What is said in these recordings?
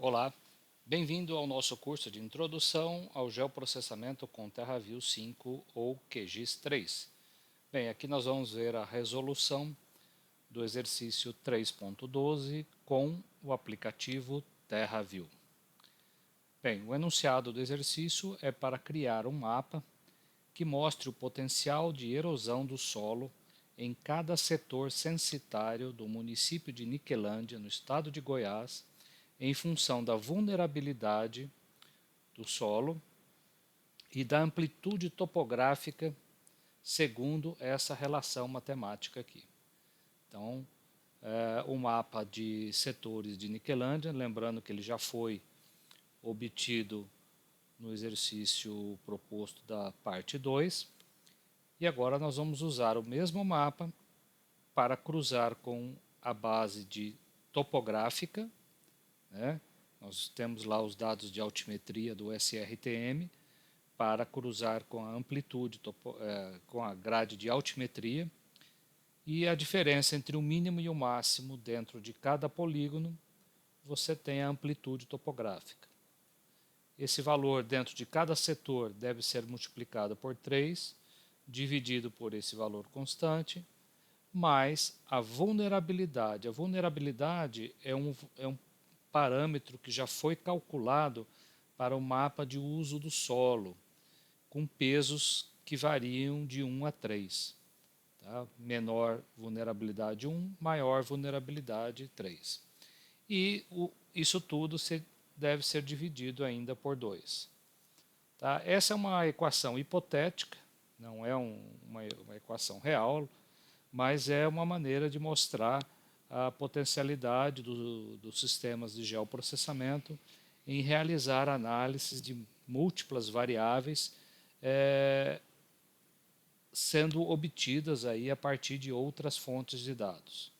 Olá, bem-vindo ao nosso curso de Introdução ao Geoprocessamento com TerraView 5 ou QGIS 3. Bem, aqui nós vamos ver a resolução do exercício 3.12 com o aplicativo TerraView. Bem, o enunciado do exercício é para criar um mapa que mostre o potencial de erosão do solo em cada setor censitário do município de Niquelândia, no estado de Goiás, em função da vulnerabilidade do solo e da amplitude topográfica segundo essa relação matemática aqui. Então, o mapa de setores de Niquelândia, lembrando que ele já foi obtido no exercício proposto da parte 2, e agora nós vamos usar o mesmo mapa para cruzar com a base de topográfica, né? Nós temos lá os dados de altimetria do SRTM para cruzar com a amplitude, com a grade de altimetria, e a diferença entre o mínimo e o máximo dentro de cada polígono, você tem a amplitude topográfica. Esse valor dentro de cada setor deve ser multiplicado por 3, dividido por esse valor constante, mais a vulnerabilidade. A vulnerabilidade é um parâmetro que já foi calculado para o mapa de uso do solo, com pesos que variam de 1 a 3. Tá? Menor vulnerabilidade 1, maior vulnerabilidade 3. E isso tudo deve ser dividido ainda por 2. Tá? Essa é uma equação hipotética, não é uma equação real, mas é uma maneira de mostrar a potencialidade dos sistemas de geoprocessamento em realizar análises de múltiplas variáveis sendo obtidas aí a partir de outras fontes de dados.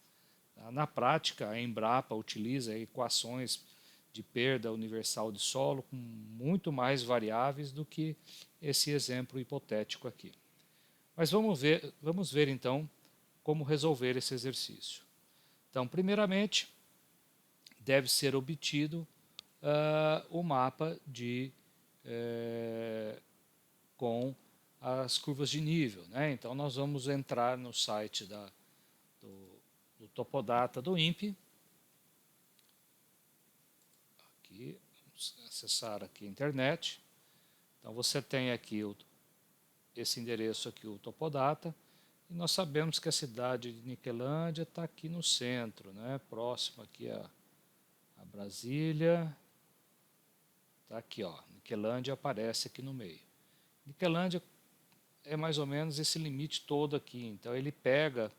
Na prática, a Embrapa utiliza equações de perda universal de solo com muito mais variáveis do que esse exemplo hipotético aqui. Mas vamos ver então como resolver esse exercício. Então, primeiramente, deve ser obtido o mapa com as curvas de nível. Né? Então, nós vamos entrar no site do Topodata do INPE. Aqui, vamos acessar aqui a internet. Então, você tem aqui esse endereço aqui, o Topodata, e nós sabemos que a cidade de Niquelândia está aqui no centro, né? Próximo aqui a Brasília. Está aqui, ó, Niquelândia aparece aqui no meio. Niquelândia é mais ou menos esse limite todo aqui, então ele pega,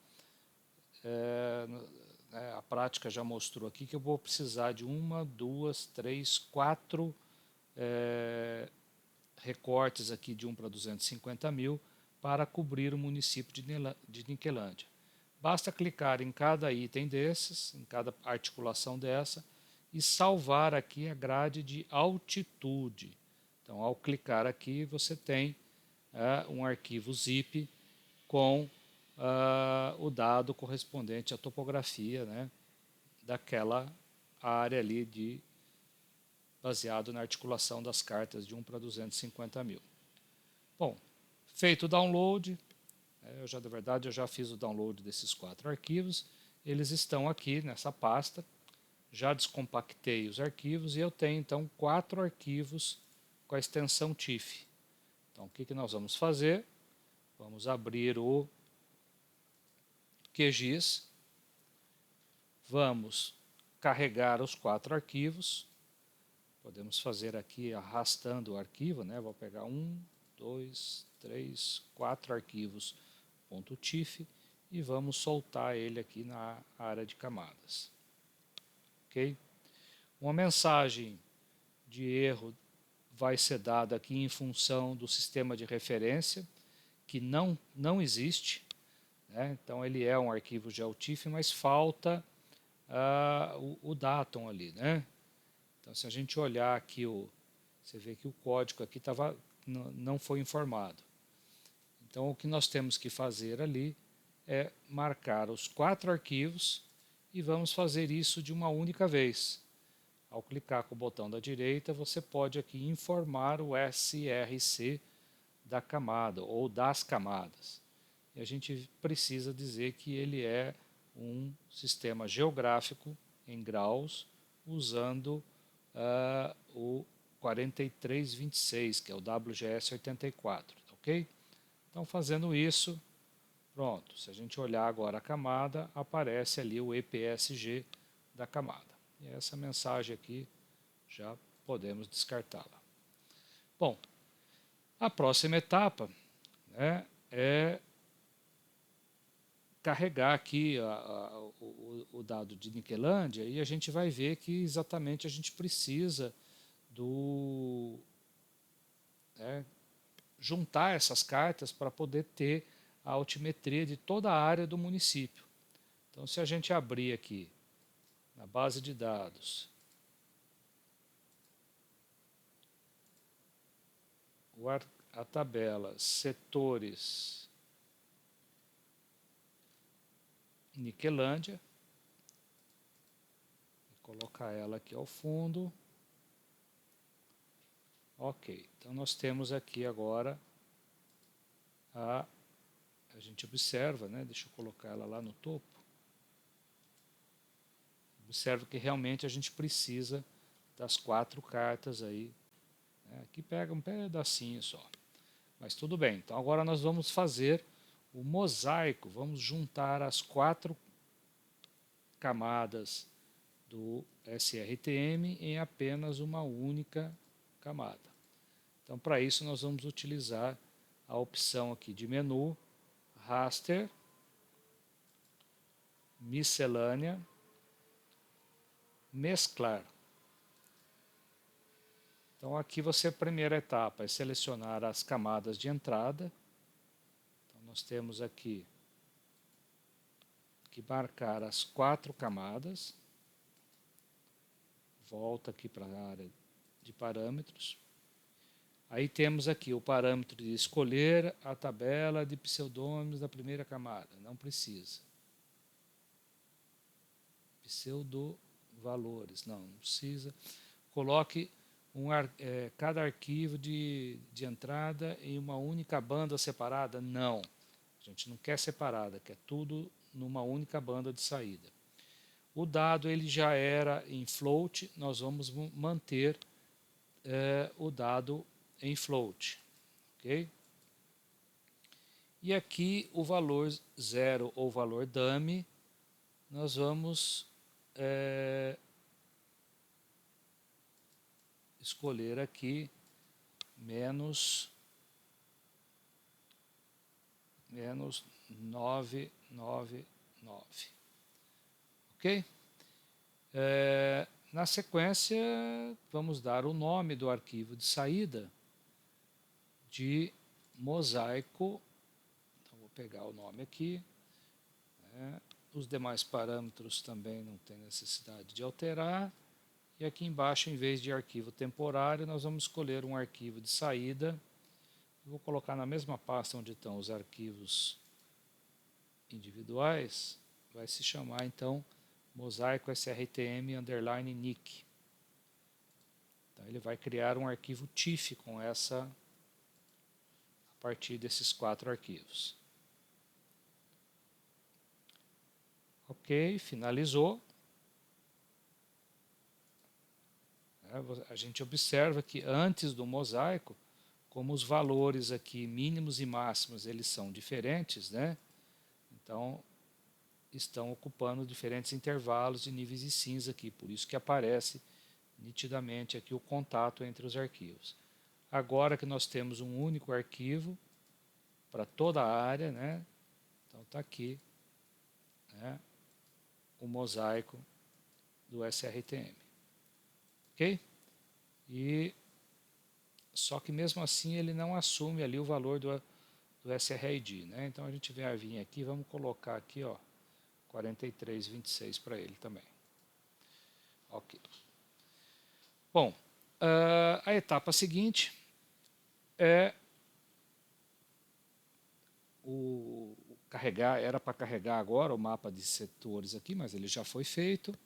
a prática já mostrou aqui que eu vou precisar de 1, 2, 3, 4 recortes aqui de 1 para 250 mil para cobrir o município de Niquelândia. Basta clicar em cada item desses, em cada articulação dessa, e salvar aqui a grade de altitude. Então, ao clicar aqui, você tem um arquivo zip com o dado correspondente à topografia, né, daquela área ali baseado na articulação das cartas de 1 para 250 mil. Bom, feito o download, na verdade eu já fiz o download desses 4 arquivos, eles estão aqui nessa pasta, já descompactei os arquivos e eu tenho então 4 arquivos com a extensão TIFF. Então o que nós vamos fazer? Vamos abrir o QGIS, vamos carregar os 4 arquivos, podemos fazer aqui arrastando o arquivo, né? Vou pegar 1, 2, 3, 4 arquivos .tif e vamos soltar ele aqui na área de camadas. Ok? Uma mensagem de erro vai ser dada aqui em função do sistema de referência, que não existe. Né? Então ele é um arquivo GeoTIFF, mas falta o datum ali. Né? Então se a gente olhar aqui, você vê que o código aqui não foi informado. Então o que nós temos que fazer ali é marcar os 4 arquivos e vamos fazer isso de uma única vez. Ao clicar com o botão da direita, você pode aqui informar o SRC da camada ou das camadas. E a gente precisa dizer que ele é um sistema geográfico em graus usando o 4326, que é o WGS 84, ok? Então, fazendo isso, pronto. Se a gente olhar agora a camada, aparece ali o EPSG da camada. E essa mensagem aqui já podemos descartá-la. Bom, a próxima etapa, né, é carregar aqui o dado de Niquelândia e a gente vai ver que exatamente a gente precisa juntar essas cartas para poder ter a altimetria de toda a área do município. Então, se a gente abrir aqui na base de dados a tabela setores Niquelândia, vou colocar ela aqui ao fundo. Ok, então nós temos aqui agora a gente observa, né? Deixa eu colocar ela lá no topo. Observa que realmente a gente precisa das 4 cartas aí. Né? Aqui pega um pedacinho só, mas tudo bem. Então agora nós vamos fazer o mosaico, vamos juntar as 4 camadas do SRTM em apenas uma única camada. Então, para isso, nós vamos utilizar a opção aqui de menu, raster, miscelânea, mesclar. Então, aqui você, a primeira etapa é selecionar as camadas de entrada. Então, nós temos aqui que marcar as 4 camadas. Volta aqui para a área de parâmetros. Aí temos aqui o parâmetro de escolher a tabela de pseudônimos da primeira camada. Não precisa. Pseudovalores, não precisa. Coloque cada arquivo de entrada em uma única banda separada. Não. A gente não quer separada, quer tudo numa única banda de saída. O dado ele já era em float, nós vamos manter o dado em float, ok? E aqui o valor 0 ou valor dummy, nós vamos escolher aqui menos 999, ok? Na sequência, vamos dar o nome do arquivo de saída de mosaico. Então, vou pegar o nome aqui. Os demais parâmetros também não tem necessidade de alterar. E aqui embaixo, em vez de arquivo temporário, nós vamos escolher um arquivo de saída. Vou colocar na mesma pasta onde estão os arquivos individuais. Vai se chamar, então, mosaico srtm underline nic. Então, ele vai criar um arquivo TIFF com a partir desses 4 arquivos. Ok, finalizou. A gente observa que antes do mosaico, como os valores aqui mínimos e máximos eles são diferentes, né? Então estão ocupando diferentes intervalos de níveis de cinza aqui, por isso que aparece nitidamente aqui o contato entre os arquivos. Agora que nós temos um único arquivo para toda a área, né? Então está aqui, né, o mosaico do SRTM, ok? E só que mesmo assim ele não assume ali o valor do SRID, né? Então a gente vai vir aqui, vamos colocar aqui, ó, 4326 para ele também. Ok. Bom, a etapa seguinte é carregar, era para carregar agora o mapa de setores aqui, mas ele já foi feito.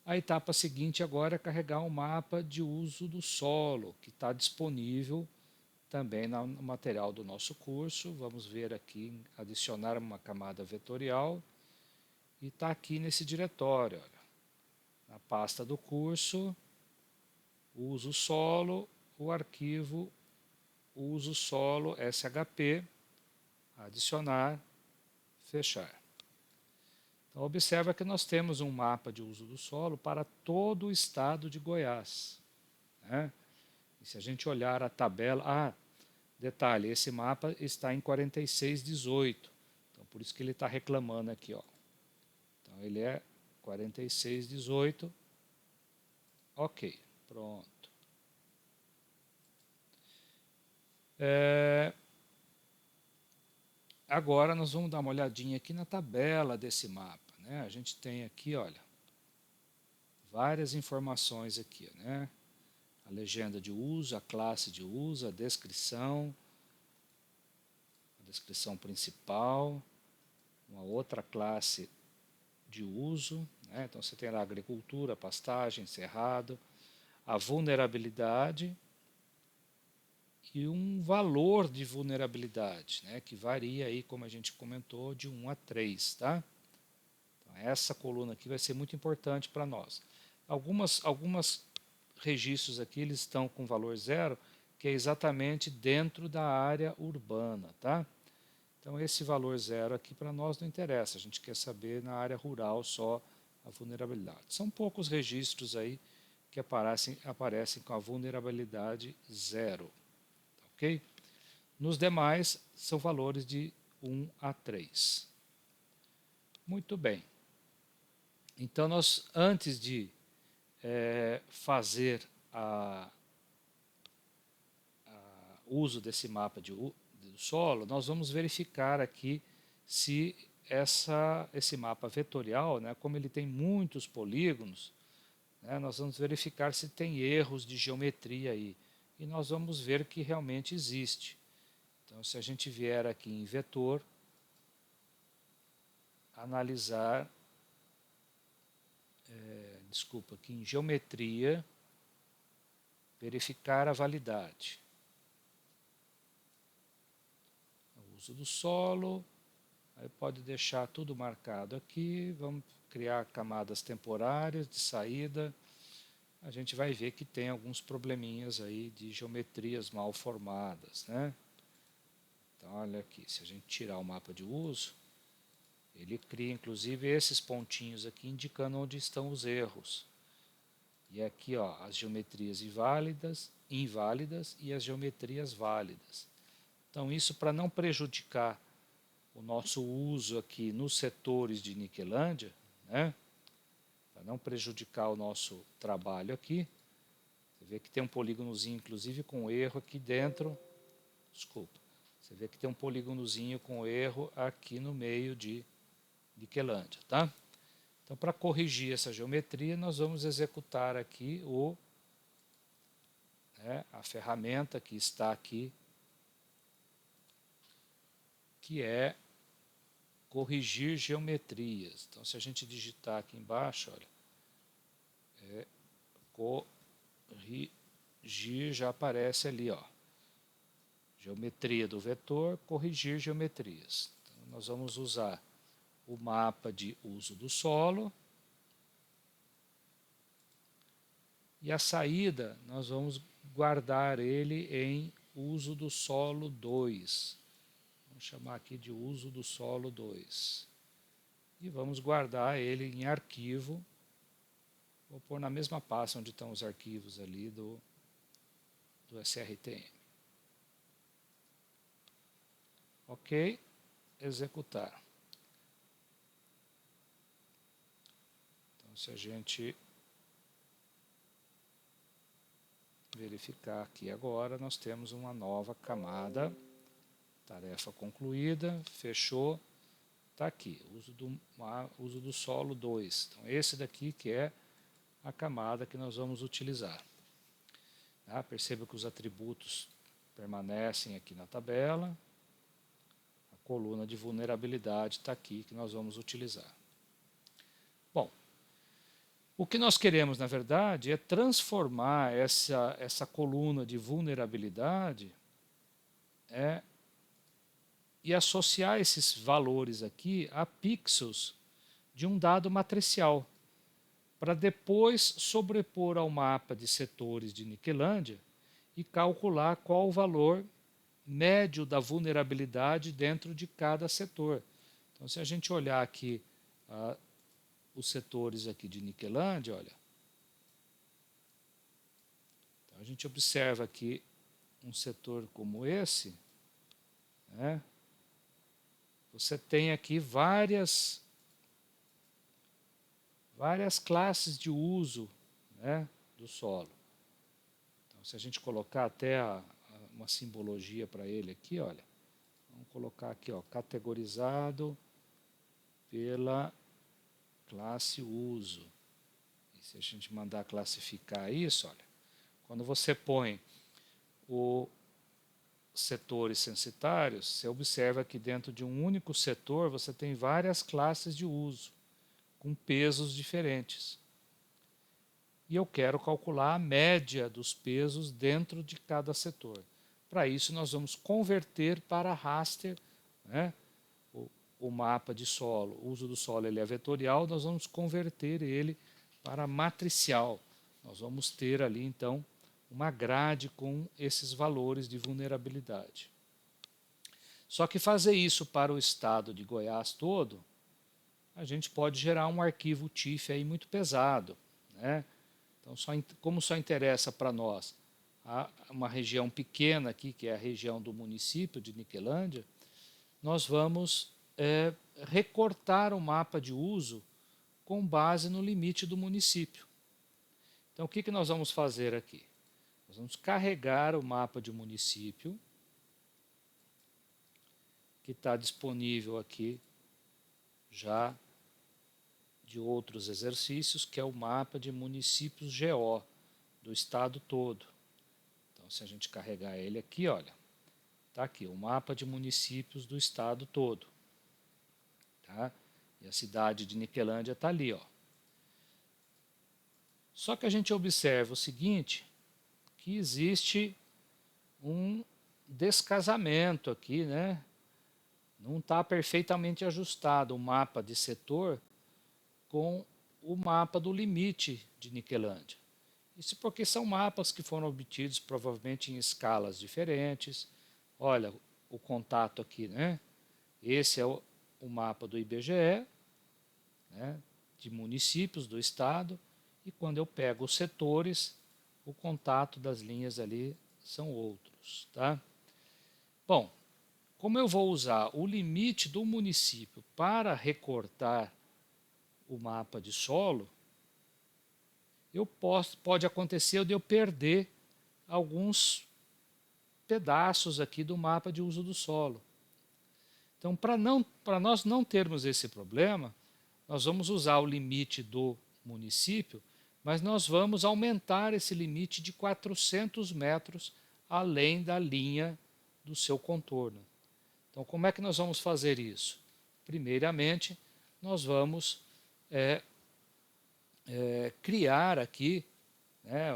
A etapa seguinte agora é carregar um mapa de uso do solo, que está disponível também no material do nosso curso. Vamos ver aqui, adicionar uma camada vetorial, e está aqui nesse diretório, olha, na pasta do curso, uso solo, o arquivo uso solo SHP, adicionar, fechar. Então, observa que nós temos um mapa de uso do solo para todo o estado de Goiás, né? E se a gente olhar a tabela, detalhe, esse mapa está em 4618, então por isso que ele está reclamando aqui, ó. Então ele é 4618, ok, pronto. Agora nós vamos dar uma olhadinha aqui na tabela desse mapa, né? A gente tem aqui, olha, várias informações aqui, né? A legenda de uso, a classe de uso, a descrição principal, uma outra classe de uso, né? Então você tem lá agricultura, pastagem, cerrado, a vulnerabilidade e um valor de vulnerabilidade, né? Que varia aí, como a gente comentou, de 1 a 3, tá? Então, essa coluna aqui vai ser muito importante para nós. Algumas registros aqui eles estão com valor 0, que é exatamente dentro da área urbana, tá? Então esse valor 0 aqui para nós não interessa, a gente quer saber na área rural só a vulnerabilidade. São poucos registros aí que aparecem com a vulnerabilidade 0, ok? Nos demais são valores de 1 a 3. Muito bem. Então nós, antes de fazer uso desse mapa do solo, nós vamos verificar aqui se esse mapa vetorial, né, como ele tem muitos polígonos, né, nós vamos verificar se tem erros de geometria aí. E nós vamos ver que realmente existe. Então, se a gente vier aqui em vetor, analisar, aqui em geometria, verificar a validade. O uso do solo, aí pode deixar tudo marcado aqui, vamos criar camadas temporárias de saída. A gente vai ver que tem alguns probleminhas aí de geometrias mal formadas, né? Então, olha aqui, se a gente tirar o mapa de uso, ele cria inclusive esses pontinhos aqui indicando onde estão os erros. E aqui, ó, as geometrias inválidas e as geometrias válidas. Então, isso para não prejudicar o nosso uso aqui nos setores de Niquelândia, né? Para não prejudicar o nosso trabalho aqui. Você vê que tem um polígonozinho, inclusive, com erro aqui dentro. Desculpa. Você vê que tem um polígonozinho com erro aqui no meio de Niquelândia, tá? Então, para corrigir essa geometria, nós vamos executar aqui a ferramenta que está aqui, que é corrigir geometrias. Então, se a gente digitar aqui embaixo, olha, corrigir, já aparece ali, ó, geometria do vetor, corrigir geometrias. Então, nós vamos usar o mapa de uso do solo, e a saída nós vamos guardar ele em uso do solo 2. Vamos chamar aqui de uso do solo 2. E vamos guardar ele em arquivo. Vou pôr na mesma pasta onde estão os arquivos ali do SRTM. Ok, executar. Então, se a gente verificar aqui agora, nós temos uma nova camada, tarefa concluída, fechou, está aqui, uso do solo 2. Então, esse daqui que é a camada que nós vamos utilizar. Tá? Perceba que os atributos permanecem aqui na tabela, a coluna de vulnerabilidade está aqui que nós vamos utilizar. Bom, O que nós queremos, na verdade, é transformar essa coluna de vulnerabilidade e associar esses valores aqui a pixels de um dado matricial, para depois sobrepor ao mapa de setores de Niquelândia e calcular qual o valor médio da vulnerabilidade dentro de cada setor. Então, se a gente olhar aqui os setores aqui de Niquelândia, olha, então a gente observa aqui um setor como esse, né? Você tem aqui várias classes de uso, né, do solo. Então, se a gente colocar até uma simbologia para ele aqui, olha, vamos colocar aqui, ó, categorizado pela classe uso. E se a gente mandar classificar isso, olha, quando você põe os setores censitários, você observa que dentro de um único setor você tem várias classes de uso, com pesos diferentes. E eu quero calcular a média dos pesos dentro de cada setor. Para isso, nós vamos converter para raster, né, o mapa de solo. O uso do solo ele é vetorial, nós vamos converter ele para matricial. Nós vamos ter ali, então, uma grade com esses valores de vulnerabilidade. Só que fazer isso para o estado de Goiás todo, a gente pode gerar um arquivo TIFF aí muito pesado, né? Então, como só interessa para nós uma região pequena aqui, que é a região do município de Niquelândia, nós vamos recortar o mapa de uso com base no limite do município. Então, o que nós vamos fazer aqui? Nós vamos carregar o mapa de município, que está disponível aqui já de outros exercícios, que é o mapa de municípios GO do estado todo. Então, se a gente carregar ele aqui, olha, está aqui o mapa de municípios do estado todo. Tá? E a cidade de Niquelândia está ali, ó. Só que a gente observa o seguinte, que existe um descasamento aqui, né? Não está perfeitamente ajustado o mapa de setor com o mapa do limite de Niquelândia. Isso porque são mapas que foram obtidos provavelmente em escalas diferentes. Olha o contato aqui, né? Esse é o mapa do IBGE, né, de municípios do estado, e quando eu pego os setores, o contato das linhas ali são outros. Tá? Bom, como eu vou usar o limite do município para recortar o mapa de solo, pode acontecer de eu perder alguns pedaços aqui do mapa de uso do solo. Então, para nós não termos esse problema, nós vamos usar o limite do município, mas nós vamos aumentar esse limite de 400 metros além da linha do seu contorno. Então, como é que nós vamos fazer isso? Primeiramente, nós vamos criar aqui, né,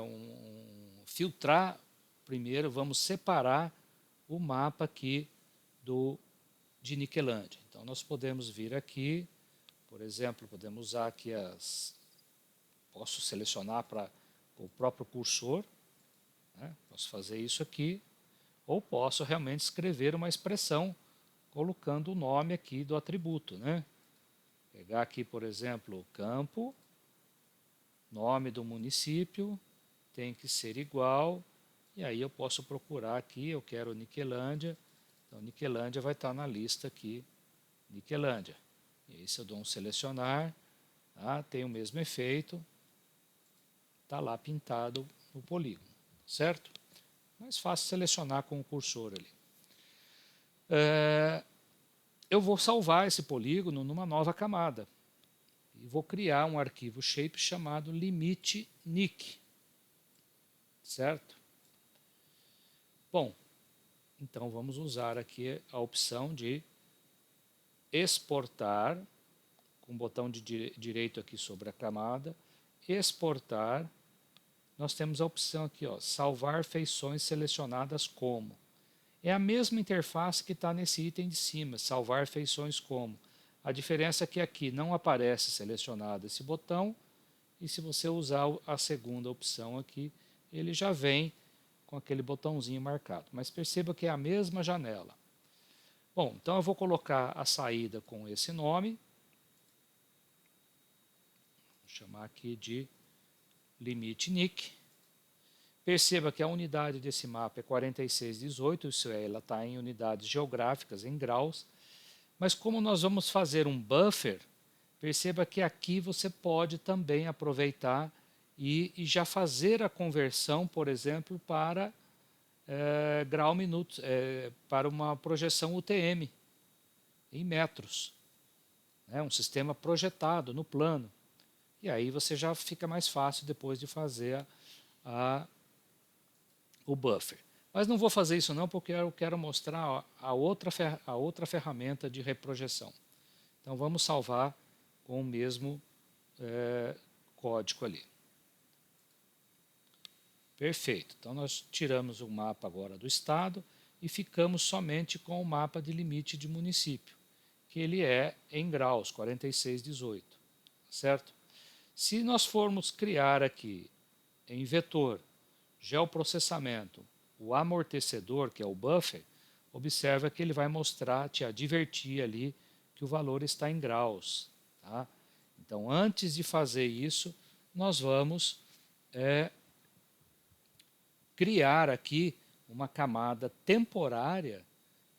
filtrar primeiro, vamos separar o mapa aqui de Niquelândia. Então, nós podemos vir aqui, por exemplo, podemos usar aqui posso selecionar para o próprio cursor, né, posso fazer isso aqui, ou posso realmente escrever uma expressão colocando o nome aqui do atributo, né? Pegar aqui, por exemplo, o campo, nome do município, tem que ser igual, e aí eu posso procurar aqui, eu quero Niquelândia, então Niquelândia vai estar na lista aqui, Niquelândia. E aí se eu dou um selecionar, tá, tem o mesmo efeito, está lá pintado no polígono, certo? Mais fácil selecionar com o cursor ali. Eu vou salvar esse polígono numa nova camada e vou criar um arquivo shape chamado limite nic, certo? Bom, então vamos usar aqui a opção de exportar, com o botão de direito aqui sobre a camada, exportar, nós temos a opção aqui, ó, salvar feições selecionadas como. É a mesma interface que está nesse item de cima, salvar feições como. A diferença é que aqui não aparece selecionado esse botão, e se você usar a segunda opção aqui, ele já vem com aquele botãozinho marcado. Mas perceba que é a mesma janela. Bom, então eu vou colocar a saída com esse nome. Vou chamar aqui de limite NIC. Perceba que a unidade desse mapa é 4618, isso é, ela está em unidades geográficas, em graus. Mas como nós vamos fazer um buffer, perceba que aqui você pode também aproveitar e já fazer a conversão, por exemplo, para grau minuto, para uma projeção UTM em metros, né? Um sistema projetado no plano. E aí você já fica mais fácil depois de fazer o buffer. Mas não vou fazer isso não, porque eu quero mostrar a outra ferramenta de reprojeção. Então vamos salvar com o mesmo código ali. Perfeito. Então nós tiramos o mapa agora do estado e ficamos somente com o mapa de limite de município, que ele é em graus, 4618, certo? Se nós formos criar aqui em vetor, geoprocessamento, o amortecedor, que é o buffer, observa que ele vai mostrar, te advertir ali que o valor está em graus. Tá? Então, antes de fazer isso, nós vamos criar aqui uma camada temporária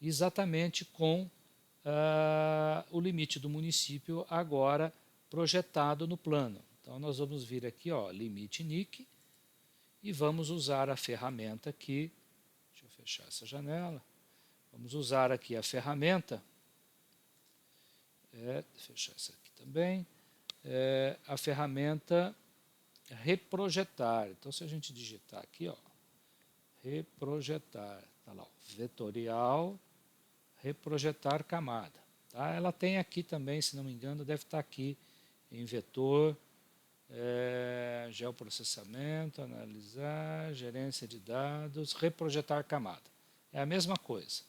exatamente com o limite do município agora projetado no plano. Então, nós vamos vir aqui, ó, limite NIC, e vamos usar a ferramenta aqui. Deixa eu fechar essa janela. Vamos usar aqui a ferramenta. Fechar essa aqui também. A ferramenta reprojetar. Então, se a gente digitar aqui, ó, reprojetar, tá lá, vetorial, reprojetar camada. Tá? Ela tem aqui também, se não me engano, deve estar aqui em vetor, geoprocessamento, analisar, gerência de dados, reprojetar camada. É a mesma coisa.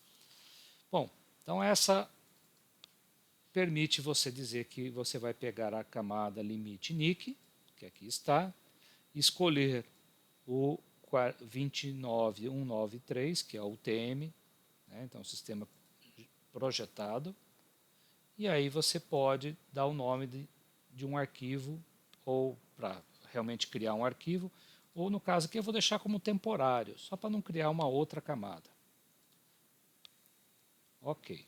Bom, então essa permite você dizer que você vai pegar a camada limite NIC, que aqui está, escolher o 29193, que é o UTM, né, então o sistema projetado, e aí você pode dar o nome de um arquivo, ou para realmente criar um arquivo, ou no caso aqui eu vou deixar como temporário, só para não criar uma outra camada. Ok.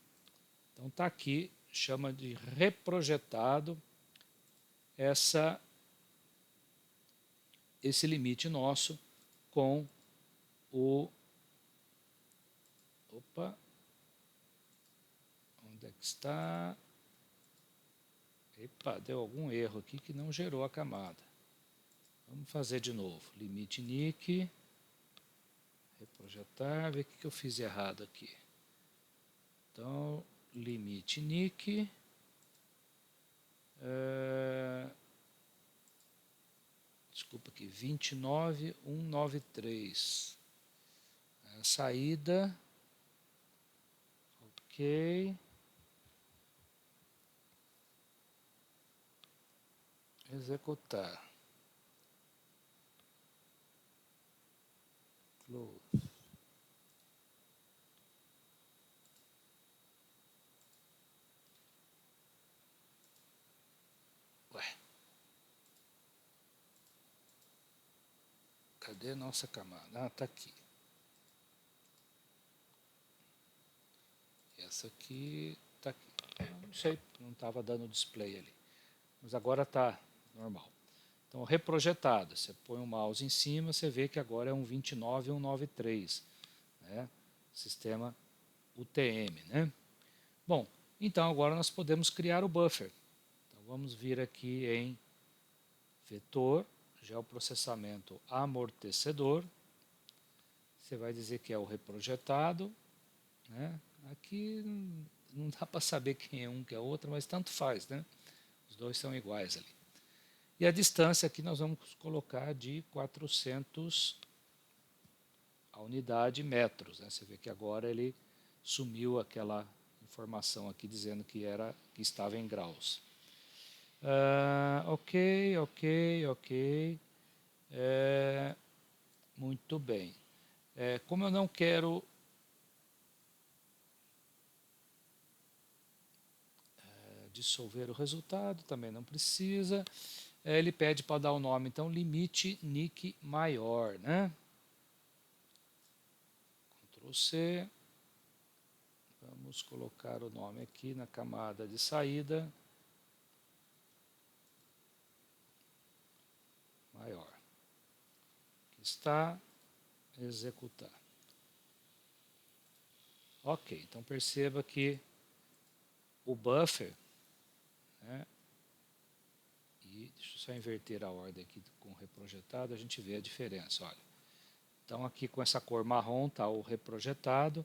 Então está aqui, chama de reprojetado esse limite nosso com o... Opa! Onde é que está? Epa, deu algum erro aqui que não gerou a camada. Vamos fazer de novo. Limite NIC, reprojetar, ver o que eu fiz errado aqui. Então, limite NIC, desculpa aqui, 29193. Saída, ok. Executar. Close. Ué. Cadê nossa camada? Ah, está aqui. Essa aqui está aqui. Não sei, não estava dando display ali. Mas agora está normal. Então, reprojetado, você põe o mouse em cima, você vê que agora é um 29193, né? Sistema UTM, né? Bom, então agora nós podemos criar o buffer. Então, vamos vir aqui em vetor, geoprocessamento amortecedor. Você vai dizer que é o reprojetado, né? Aqui não dá para saber quem é um que é outro, mas tanto faz, né? Os dois são iguais ali. E a distância aqui nós vamos colocar de 400 a unidade metros, né? Você vê que agora ele sumiu aquela informação aqui dizendo que estava em graus. Ok. Muito bem. Como eu não quero dissolver o resultado, também não precisa. Ele pede para dar o nome, então, limite NIC maior, né? Ctrl C. Vamos colocar o nome aqui na camada de saída. Maior. Aqui está. Executar. Ok, então perceba que o buffer, né, e deixa eu só inverter a ordem aqui com o reprojetado, a gente vê a diferença, olha. Então aqui com essa cor marrom está o reprojetado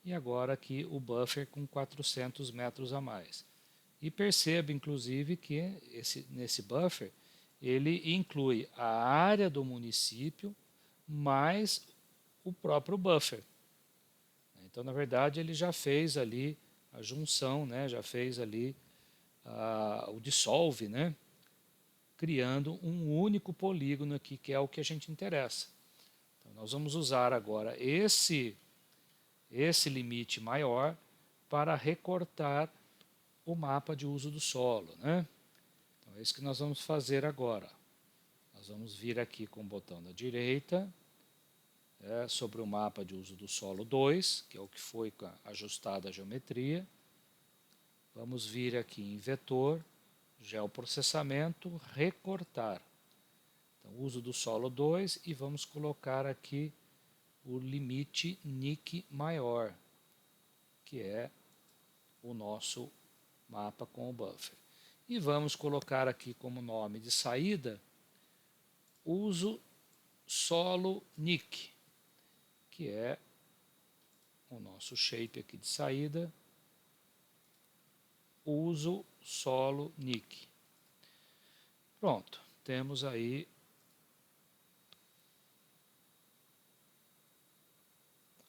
e agora aqui o buffer com 400 metros a mais. E perceba inclusive que nesse buffer ele inclui a área do município mais o próprio buffer. Então na verdade ele já fez ali a junção, né? Já fez ali o dissolve, né? Criando um único polígono aqui, que é o que a gente interessa. Então, nós vamos usar agora esse limite maior para recortar o mapa de uso do solo, né? Então, é isso que nós vamos fazer agora. Nós vamos vir aqui com o botão da direita, sobre o mapa de uso do solo 2, que é o que foi ajustada a geometria. Vamos vir aqui em vetor, geoprocessamento, recortar. Então, uso do solo 2 e vamos colocar aqui o limite NIC maior, que é o nosso mapa com o buffer. E vamos colocar aqui como nome de saída, uso solo NIC, que é o nosso shape aqui de saída, uso solo NIC. Pronto, temos aí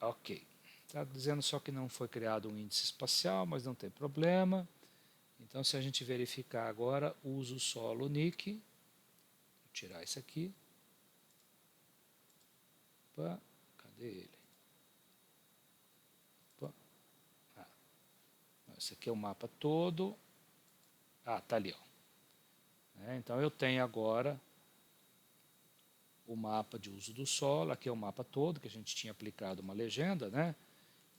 ok. Está dizendo só que não foi criado um índice espacial, mas não tem problema. Então, se a gente verificar agora, uso solo NIC, vou tirar isso aqui. Opa, cadê ele? Opa. Esse aqui é o mapa todo. Está ali. Ó. Então, eu tenho agora o mapa de uso do solo. Aqui é o mapa todo, que a gente tinha aplicado uma legenda, né?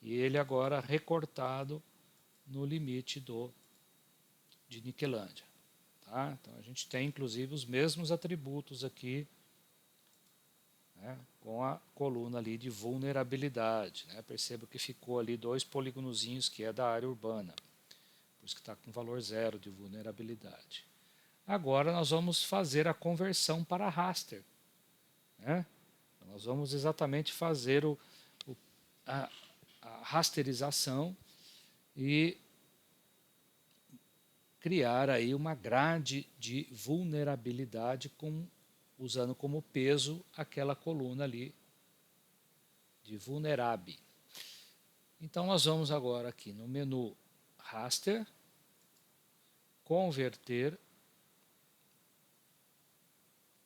E ele agora recortado no limite de Niquelândia. Tá? Então a gente tem inclusive os mesmos atributos aqui, né, com a coluna ali de vulnerabilidade. Né? Perceba que ficou ali 2 polígonozinhos que é da área urbana, por isso que está com valor 0 de vulnerabilidade. Agora nós vamos fazer a conversão para raster. Né? Então, nós vamos exatamente fazer a rasterização e criar aí uma grade de vulnerabilidade usando como peso aquela coluna ali de vulnerab. Então nós vamos agora aqui no menu raster, converter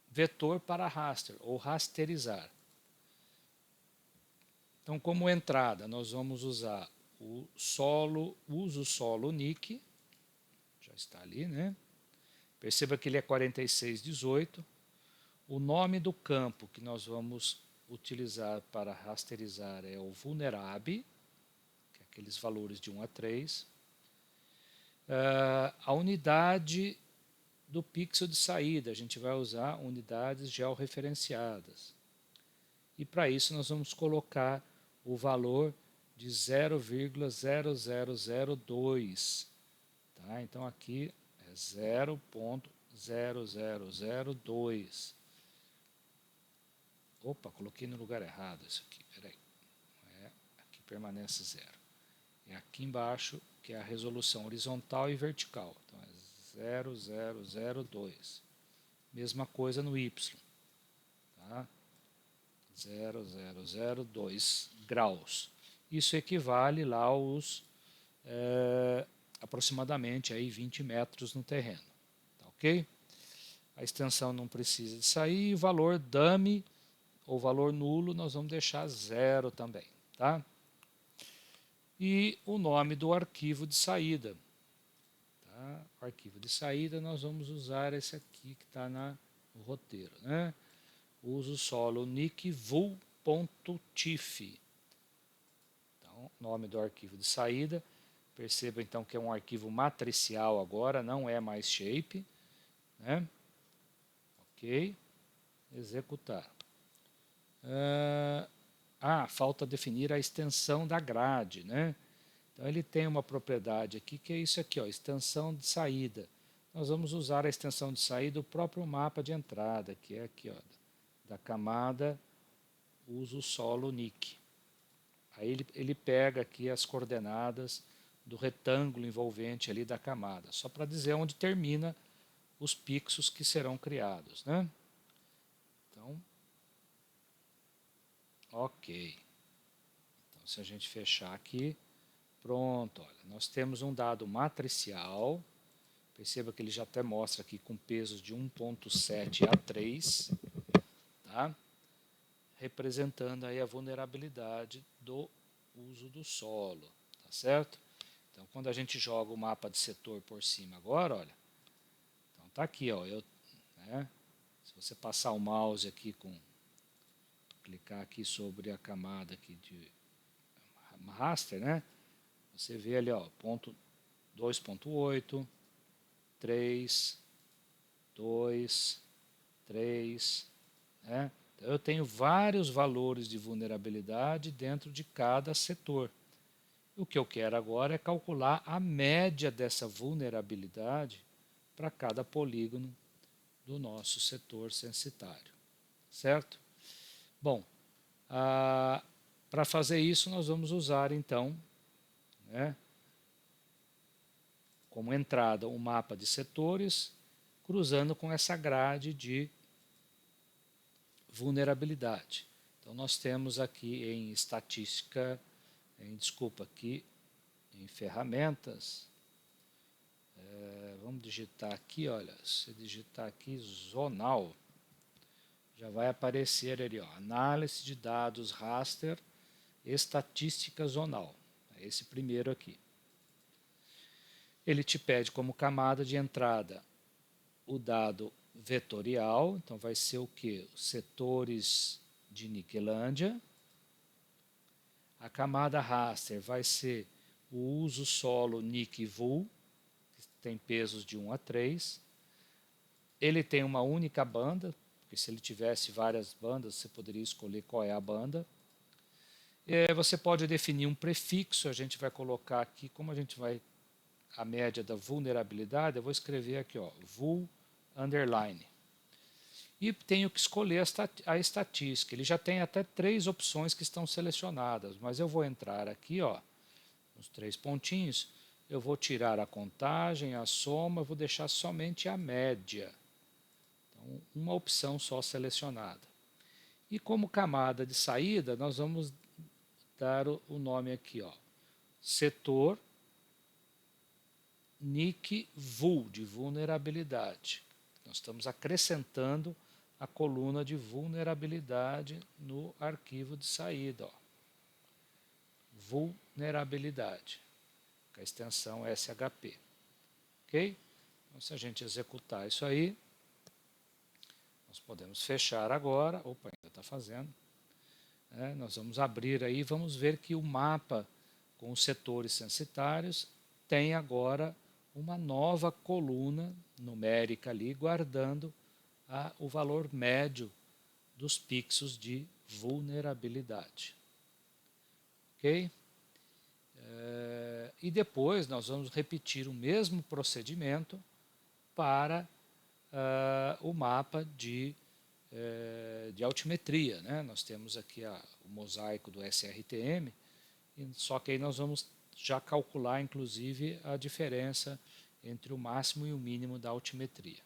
vetor para raster ou rasterizar. Então como entrada nós vamos usar o uso solo NIC, já está ali, né? Perceba que ele é 4618. O nome do campo que nós vamos utilizar para rasterizar é o vulnerab, que é aqueles valores de 1 a 3. A unidade do pixel de saída, a gente vai usar unidades georreferenciadas. E para isso nós vamos colocar o valor de 0,0002. Tá? Então aqui é 0,0002. Opa, coloquei no lugar errado isso aqui, peraí. Aqui permanece 0. E aqui embaixo, que é a resolução horizontal e vertical. Então é 0002. Mesma coisa no y. Tá? 0,002 graus. Isso equivale lá aos aproximadamente aí 20 metros no terreno. Tá, ok? A extensão não precisa de sair e o valor dummy ou valor nulo nós vamos deixar 0 também. Tá? E o nome do arquivo de saída. Tá? O arquivo de saída nós vamos usar esse aqui que está no roteiro. Né? Uso solo nick vul.tif. Então, nome do arquivo de saída. Perceba então que é um arquivo matricial agora, não é mais shape. Né? Ok. Executar. Falta definir a extensão da grade. Né? Então ele tem uma propriedade aqui que é isso aqui, ó, extensão de saída. Nós vamos usar a extensão de saída do próprio mapa de entrada, que é aqui, ó, da camada uso solo nick. Aí ele pega aqui as coordenadas do retângulo envolvente ali da camada, só para dizer onde termina os pixels que serão criados. Né? Então, ok. Então, se a gente fechar aqui, pronto, olha, nós temos um dado matricial. Perceba que ele já até mostra aqui com pesos de 1.7 a 3, tá? Representando aí a vulnerabilidade do uso do solo, tá certo? Então, quando a gente joga o mapa de setor por cima agora, olha, então tá aqui, ó, né? Se você passar o mouse aqui clicar aqui sobre a camada aqui de raster, né? Você vê ali, ó, ponto 2.8, 3, 2, 3, né? Então, eu tenho vários valores de vulnerabilidade dentro de cada setor. O que eu quero agora é calcular a média dessa vulnerabilidade para cada polígono do nosso setor censitário, certo? Bom, para fazer isso nós vamos usar então, né, como entrada um mapa de setores, cruzando com essa grade de vulnerabilidade. Então nós temos aqui em estatística, aqui em ferramentas, vamos digitar aqui, olha, se digitar aqui zonal, já vai aparecer ali, ó, análise de dados raster, estatística zonal, é esse primeiro aqui. Ele te pede como camada de entrada o dado vetorial, então vai ser o que? Os setores de Niquelândia. A camada raster vai ser o uso solo nick vul, que tem pesos de 1 a 3. Ele tem uma única banda, porque se ele tivesse várias bandas, você poderia escolher qual é a banda. Você pode definir um prefixo, a gente vai colocar aqui, como a gente vai a média da vulnerabilidade, eu vou escrever aqui, ó, vul underline. E tenho que escolher a estatística. Ele já tem até 3 opções que estão selecionadas, mas eu vou entrar aqui, ó, nos 3 pontinhos, eu vou tirar a contagem, a soma, vou deixar somente a média. Então, uma opção só selecionada. E como camada de saída, nós vamos dar o nome aqui, ó, setor nick vul, de vulnerabilidade. Nós estamos acrescentando a coluna de vulnerabilidade no arquivo de saída. Ó. Vulnerabilidade, com a extensão SHP. Ok? Então, se a gente executar isso aí, nós podemos fechar agora. Opa, ainda está fazendo. Nós vamos abrir aí, vamos ver que o mapa com os setores censitários tem agora uma nova coluna numérica ali, guardando o valor médio dos pixels de vulnerabilidade. Ok? E depois nós vamos repetir o mesmo procedimento para o mapa de altimetria. Né? Nós temos aqui o mosaico do SRTM, só que aí nós vamos já calcular, inclusive, a diferença entre o máximo e o mínimo da altimetria.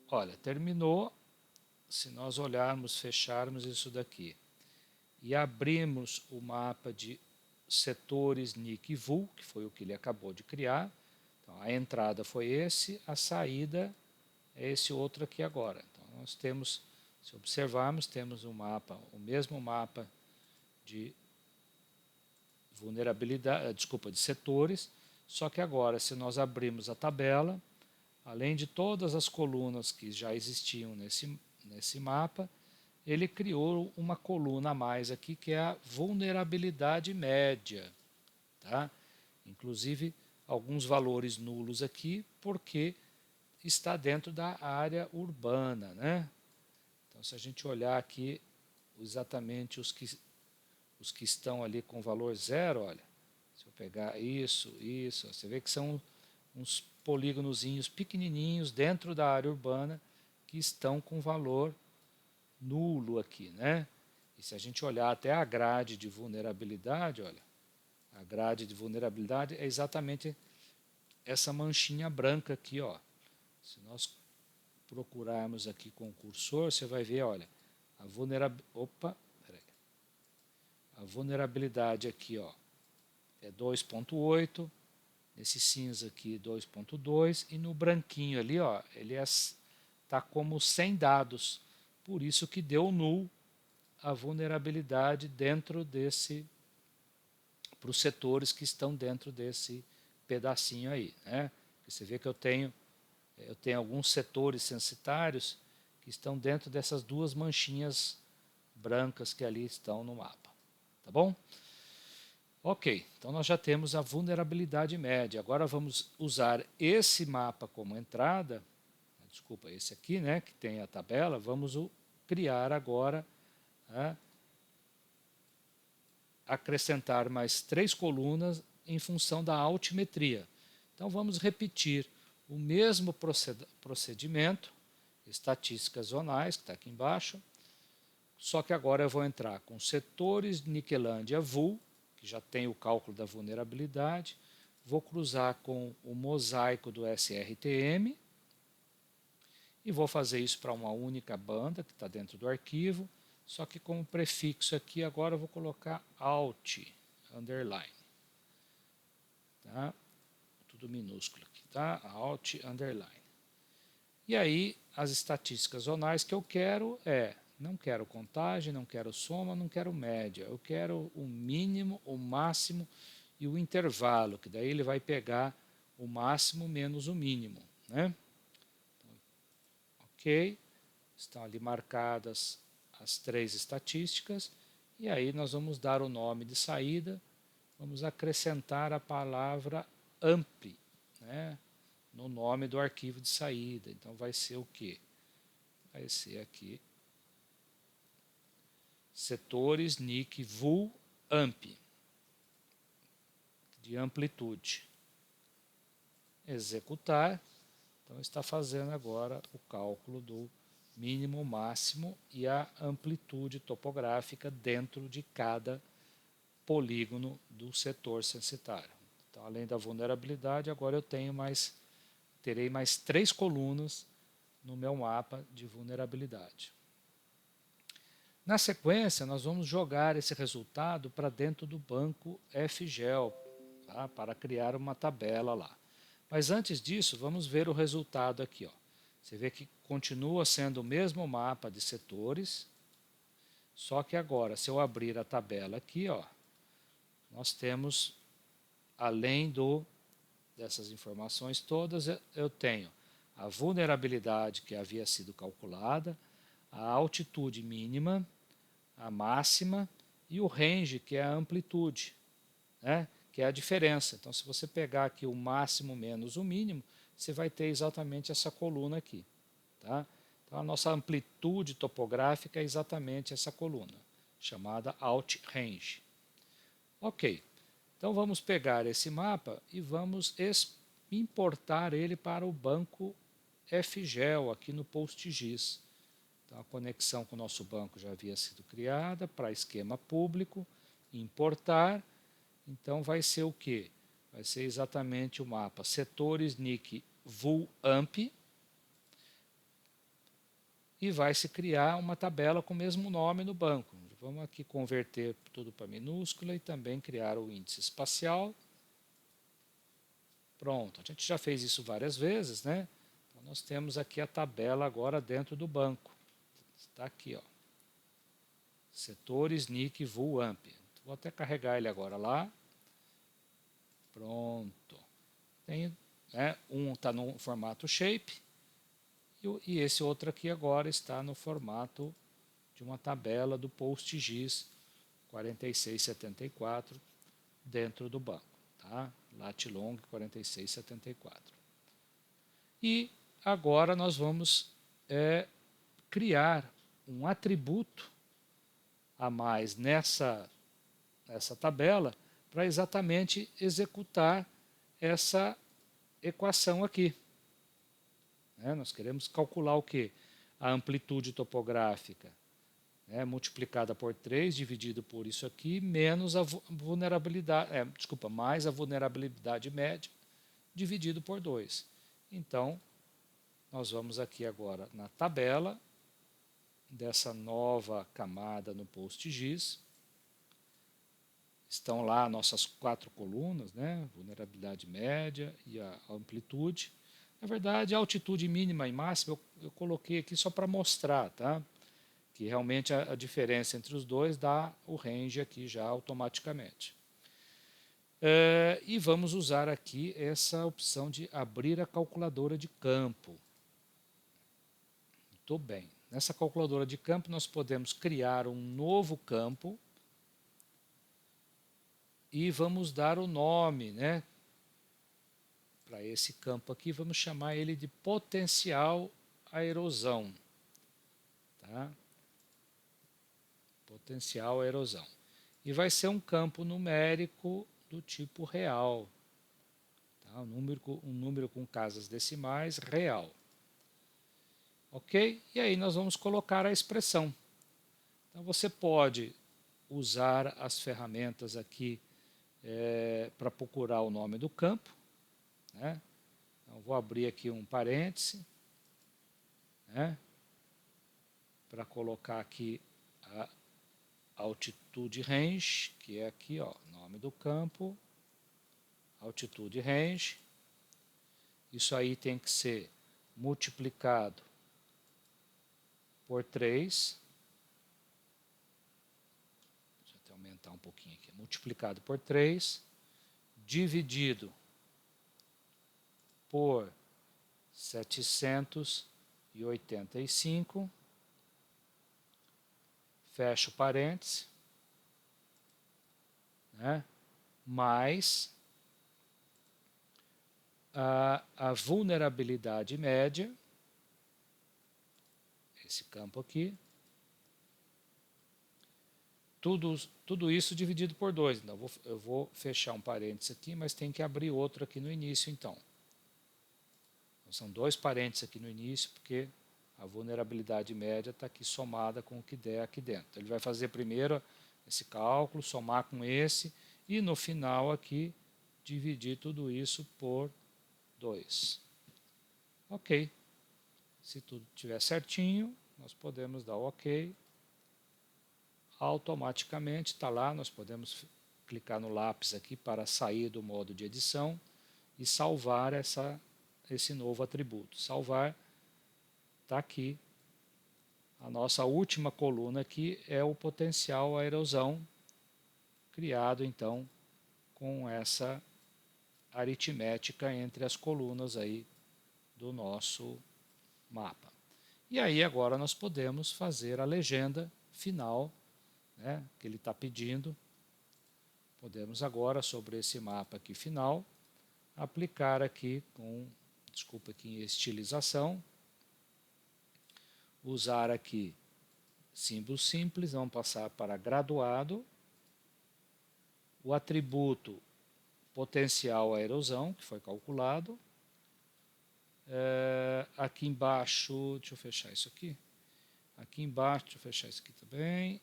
olha, terminou. Se nós olharmos, fecharmos isso daqui e abrimos o mapa de setores NIC e VUL, que foi o que ele acabou de criar. Então, a entrada foi esse, a saída é esse outro aqui agora. Então, nós temos, se observarmos, temos um mapa, o mesmo mapa de vulnerabilidade, desculpa, de setores, só que agora, se nós abrirmos a tabela, além de todas as colunas que já existiam nesse mapa, ele criou uma coluna a mais aqui, que é a vulnerabilidade média. Tá? Inclusive, alguns valores nulos aqui, porque está dentro da área urbana. Né? Então, se a gente olhar aqui exatamente os que estão ali com valor zero, olha, se eu pegar isso, você vê que são uns polígonozinhos pequenininhos dentro da área urbana que estão com valor nulo aqui, né? E se a gente olhar até a grade de vulnerabilidade, olha, a grade de vulnerabilidade é exatamente essa manchinha branca aqui, ó. Se nós procurarmos aqui com o cursor, você vai ver, olha, a vulnerabilidade aqui, ó, é 2.8, nesse cinza aqui 2.2 e no branquinho ali, ó, ele está como 100 dados. Por isso que deu null a vulnerabilidade dentro desse, para os setores que estão dentro desse pedacinho aí. Né? Você vê que eu tenho alguns setores censitários que estão dentro dessas duas manchinhas brancas que ali estão no mapa. Tá bom? Ok, então nós já temos a vulnerabilidade média. Agora vamos usar esse mapa como entrada, desculpa, esse aqui, né, que tem a tabela, vamos criar agora, acrescentar mais 3 colunas em função da altimetria. Então vamos repetir o mesmo procedimento, estatísticas zonais, que está aqui embaixo, só que agora eu vou entrar com setores Niquelândia VUL, que já tem o cálculo da vulnerabilidade, vou cruzar com o mosaico do SRTM e vou fazer isso para uma única banda que está dentro do arquivo, só que como prefixo aqui agora eu vou colocar alt, underline. Tá? Tudo minúsculo aqui, tá? Alt, underline. E aí as estatísticas zonais que eu quero não quero contagem, não quero soma, não quero média. Eu quero o mínimo, o máximo e o intervalo, que daí ele vai pegar o máximo menos o mínimo. Né? Ok, estão ali marcadas as 3 estatísticas. E aí nós vamos dar o nome de saída, vamos acrescentar a palavra AMP, né, no nome do arquivo de saída. Então vai ser o quê? Vai ser aqui setores NIC VUL AMP, de amplitude. Executar. Então está fazendo agora o cálculo do mínimo, máximo e a amplitude topográfica dentro de cada polígono do setor censitário. Então, além da vulnerabilidade, agora eu terei mais 3 colunas no meu mapa de vulnerabilidade. Na sequência, nós vamos jogar esse resultado para dentro do banco FGEL, tá? Para criar uma tabela lá. Mas antes disso, vamos ver o resultado aqui. Ó. Você vê que continua sendo o mesmo mapa de setores, só que agora, se eu abrir a tabela aqui, ó, nós temos, além dessas informações todas, eu tenho a vulnerabilidade que havia sido calculada, a altitude mínima, a máxima e o range, que é a amplitude, né? Que é a diferença. Então, se você pegar aqui o máximo menos o mínimo, você vai ter exatamente essa coluna aqui. Tá? Então, a nossa amplitude topográfica é exatamente essa coluna, chamada alt range. Ok, então vamos pegar esse mapa e vamos importar ele para o banco FGEL aqui no PostGIS. Então, a conexão com o nosso banco já havia sido criada para esquema público, importar. Então, vai ser o quê? Vai ser exatamente o mapa setores NIC VUL AMP. e vai se criar uma tabela com o mesmo nome no banco. Vamos aqui converter tudo para minúscula e também criar o índice espacial. Pronto, a gente já fez isso várias vezes, né? Então nós temos aqui a tabela agora dentro do banco. Está aqui, ó. Setores, NIC, VUL, AMP. Vou até carregar ele agora lá. Pronto. Tem, né, um está no formato shape e esse outro aqui agora está no formato de uma tabela do PostGIS 4674 dentro do banco, tá? Latlong 4674. E agora nós vamos criar um atributo a mais nessa tabela para exatamente executar essa equação aqui. Nós queremos calcular o quê? A amplitude topográfica, multiplicada por 3, dividido por isso aqui, menos a vulnerabilidade, mais a vulnerabilidade média, dividido por 2. Então, nós vamos aqui agora na tabela dessa nova camada no PostGIS. Estão lá nossas 4 colunas, né? Vulnerabilidade média e a amplitude. Na verdade, a altitude mínima e máxima eu coloquei aqui só para mostrar, tá? Que realmente a diferença entre os dois dá o range aqui já automaticamente. E vamos usar aqui essa opção de abrir a calculadora de campo. Muito bem. Nessa calculadora de campo nós podemos criar um novo campo e vamos dar o nome, né? Para esse campo aqui, vamos chamar ele de potencial à erosão. Tá? Potencial à erosão. E vai ser um campo numérico do tipo real. Tá? Um número com casas decimais real. Ok? E aí nós vamos colocar a expressão. Então você pode usar as ferramentas aqui para procurar o nome do campo. Né? Então, vou abrir aqui um parêntese, né? Para colocar aqui a altitude range, que é aqui, ó, nome do campo, altitude range. Isso aí tem que ser multiplicado por 3. Deixa eu até aumentar um pouquinho aqui. Multiplicado por 3, dividido por 785, fecho parênteses, né? Mais a vulnerabilidade média, esse campo aqui, tudo isso dividido por 2. Então, eu vou fechar um parênteses aqui, mas tem que abrir outro aqui no início, então. São 2 parênteses aqui no início, porque a vulnerabilidade média está aqui somada com o que der aqui dentro. Ele vai fazer primeiro esse cálculo, somar com esse, e no final aqui, dividir tudo isso por 2. Ok. Se tudo estiver certinho, nós podemos dar OK. Automaticamente está lá, nós podemos clicar no lápis aqui para sair do modo de edição e salvar esse novo atributo. Salvar, está aqui. A nossa última coluna aqui é o potencial à erosão, criado então com essa aritmética entre as colunas aí do nosso mapa. E aí agora nós podemos fazer a legenda final, né, que ele está pedindo. Podemos agora, sobre esse mapa aqui final, aplicar aqui com, desculpa aqui, estilização, usar aqui símbolo simples, vamos passar para graduado, o atributo potencial à erosão, que foi calculado, aqui embaixo, deixa eu fechar isso aqui, aqui embaixo, deixa eu fechar isso aqui também,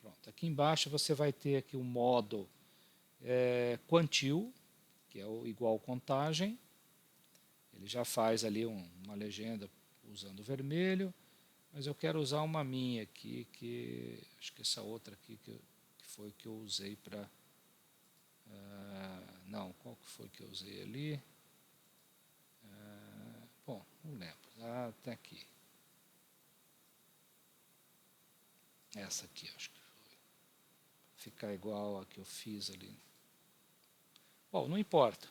pronto, aqui embaixo você vai ter aqui o modo quantil, que é o igual contagem, ele já faz ali uma legenda usando o vermelho, Mas eu quero usar uma minha aqui, que acho que essa outra aqui que foi que eu usei para... não, qual que foi que eu usei ali? Bom, não lembro. Tem aqui. Essa aqui, acho que foi. Ficar igual a que eu fiz ali. Bom, não importa.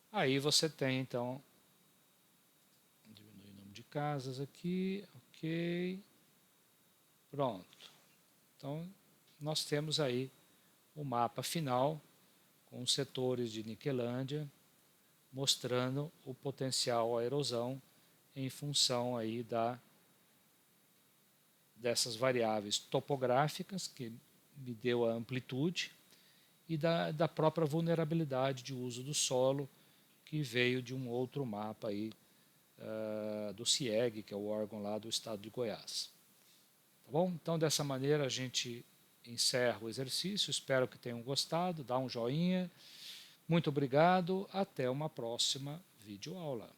Aí você tem, então, diminuir o número de casas aqui, ok, pronto. Então, nós temos aí o mapa final com os setores de Niquelândia, mostrando o potencial à erosão em função aí dessas variáveis topográficas, que me deu a amplitude, e da própria vulnerabilidade de uso do solo, que veio de um outro mapa aí, do CIEG, que é o órgão lá do estado de Goiás. Tá bom? Então, dessa maneira, a gente encerra o exercício. Espero que tenham gostado. Dá um joinha. Muito obrigado. Até uma próxima videoaula.